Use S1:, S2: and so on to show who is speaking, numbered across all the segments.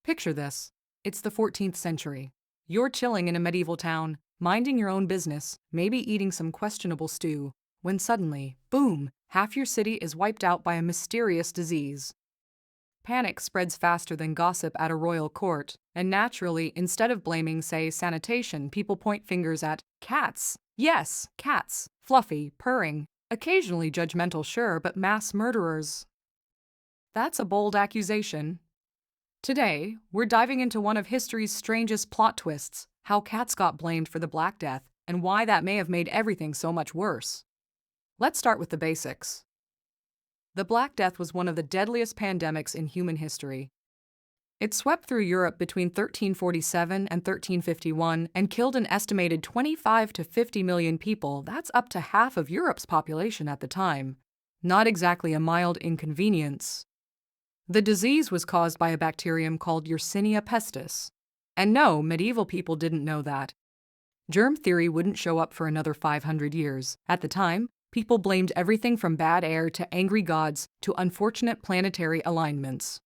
S1: Picture this. It's the 14th century. You're chilling in a medieval town, minding your own business, maybe eating some questionable stew, when suddenly, boom, half your city is wiped out by a mysterious disease. Panic spreads faster than gossip at a royal court, and naturally, instead of blaming, say, sanitation, people point fingers at cats. Yes, cats. Fluffy, purring, occasionally judgmental, sure, but mass murderers. That's a bold accusation. Today, we're diving into one of history's strangest plot twists, how cats got blamed for the Black Death, and why that may have made everything so much worse. Let's start with the basics. The Black Death was one of the deadliest pandemics in human history. It swept through Europe between 1347 and 1351 and killed an estimated 25 to 50 million people. That's up to half of Europe's population at the time. Not exactly a mild inconvenience. The disease was caused by a bacterium called Yersinia pestis. And no, medieval people didn't know that. Germ theory wouldn't show up for another 500 years. At the time, people blamed everything from bad air to angry gods to unfortunate planetary alignments.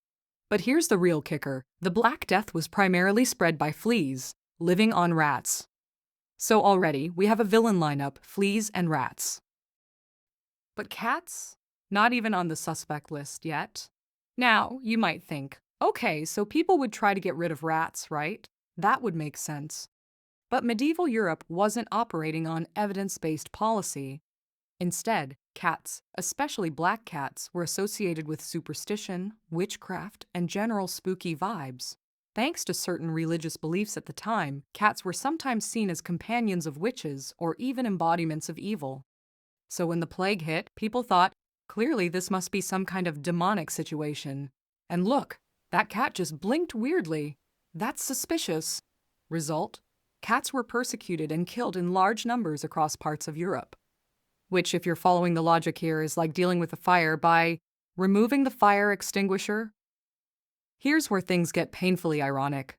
S1: But here's the real kicker. The Black Death was primarily spread by fleas, living on rats. So already, we have a villain lineup, fleas and rats. But cats? Not even on the suspect list yet. Now, you might think, okay, so people would try to get rid of rats, right? That would make sense. But medieval Europe wasn't operating on evidence-based policy. Instead, cats, especially black cats, were associated with superstition, witchcraft, and general spooky vibes. Thanks to certain religious beliefs at the time, cats were sometimes seen as companions of witches or even embodiments of evil. So when the plague hit, people thought, clearly this must be some kind of demonic situation. And look, that cat just blinked weirdly. That's suspicious. Result: cats were persecuted and killed in large numbers across parts of Europe. Which, if you're following the logic here, is like dealing with a fire by removing the fire extinguisher. Here's where things get painfully ironic.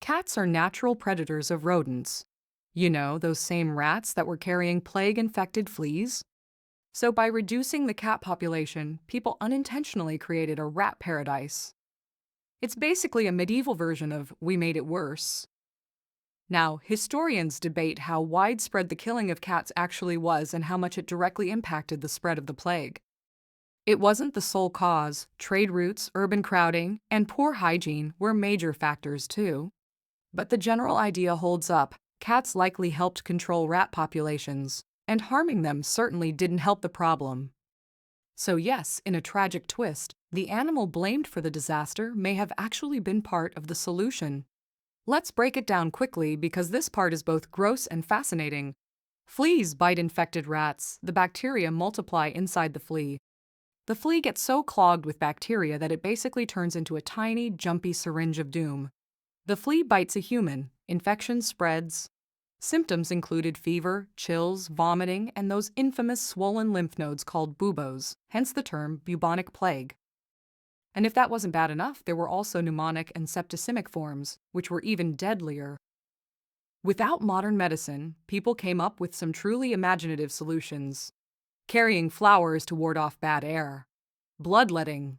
S1: Cats are natural predators of rodents. You know, those same rats that were carrying plague-infected fleas? So by reducing the cat population, people unintentionally created a rat paradise. It's basically a medieval version of "we made it worse." Now, historians debate how widespread the killing of cats actually was and how much it directly impacted the spread of the plague. It wasn't the sole cause. Trade routes, urban crowding, and poor hygiene were major factors too. But the general idea holds up. Cats likely helped control rat populations, and harming them certainly didn't help the problem. So yes, in a tragic twist, the animal blamed for the disaster may have actually been part of the solution. Let's break it down quickly because this part is both gross and fascinating. Fleas bite infected rats. The bacteria multiply inside the flea. The flea gets so clogged with bacteria that it basically turns into a tiny, jumpy syringe of doom. The flea bites a human. Infection spreads. Symptoms included fever, chills, vomiting, and those infamous swollen lymph nodes called buboes, hence the term bubonic plague. And if that wasn't bad enough, there were also pneumonic and septicemic forms, which were even deadlier. Without modern medicine, people came up with some truly imaginative solutions. Carrying flowers to ward off bad air. Bloodletting,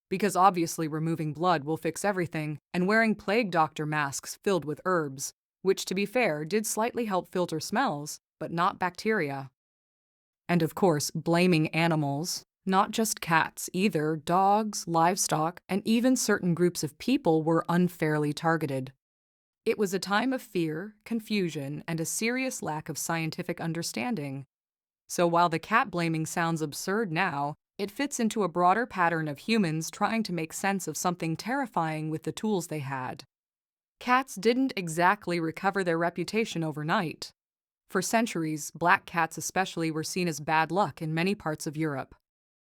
S1: because obviously removing blood will fix everything, and wearing plague doctor masks filled with herbs, which, to be fair, did slightly help filter smells, but not bacteria. And of course, blaming animals. Not just cats either, dogs, livestock, and even certain groups of people were unfairly targeted. It was a time of fear, confusion, and a serious lack of scientific understanding. So while the cat blaming sounds absurd now, it fits into a broader pattern of humans trying to make sense of something terrifying with the tools they had. Cats didn't exactly recover their reputation overnight. For centuries, black cats especially were seen as bad luck in many parts of Europe.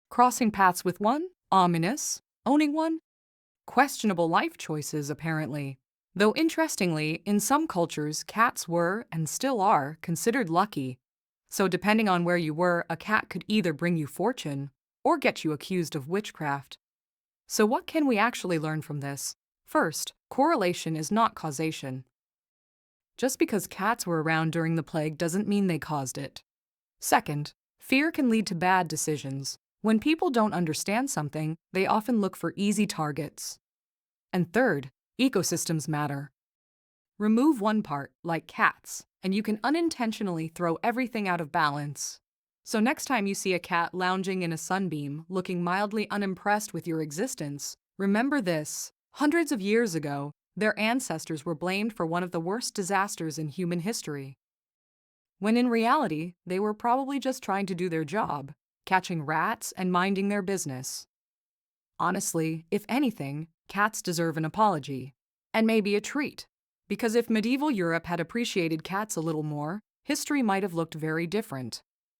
S1: Crossing paths with one? Ominous. Owning one? Questionable life choices, apparently. Though interestingly, in some cultures, cats were, and still are, considered lucky. So depending on where you were, a cat could either bring you fortune or get you accused of witchcraft. So what can we actually learn from this? First, correlation is not causation. Just because cats were around during the plague doesn't mean they caused it. Second, fear can lead to bad decisions. When people don't understand something, they often look for easy targets. And third, Ecosystems matter. Remove one part, like cats, and you can unintentionally throw everything out of balance. So next time you see a cat lounging in a sunbeam, looking mildly unimpressed with your existence, remember this: hundreds of years ago, their ancestors were blamed for one of the worst disasters in human history, when in reality, they were probably just trying to do their job, catching rats and minding their business. Honestly, if anything, cats deserve an apology. And maybe a treat. Because if medieval Europe had appreciated cats a little more, history might have looked very different.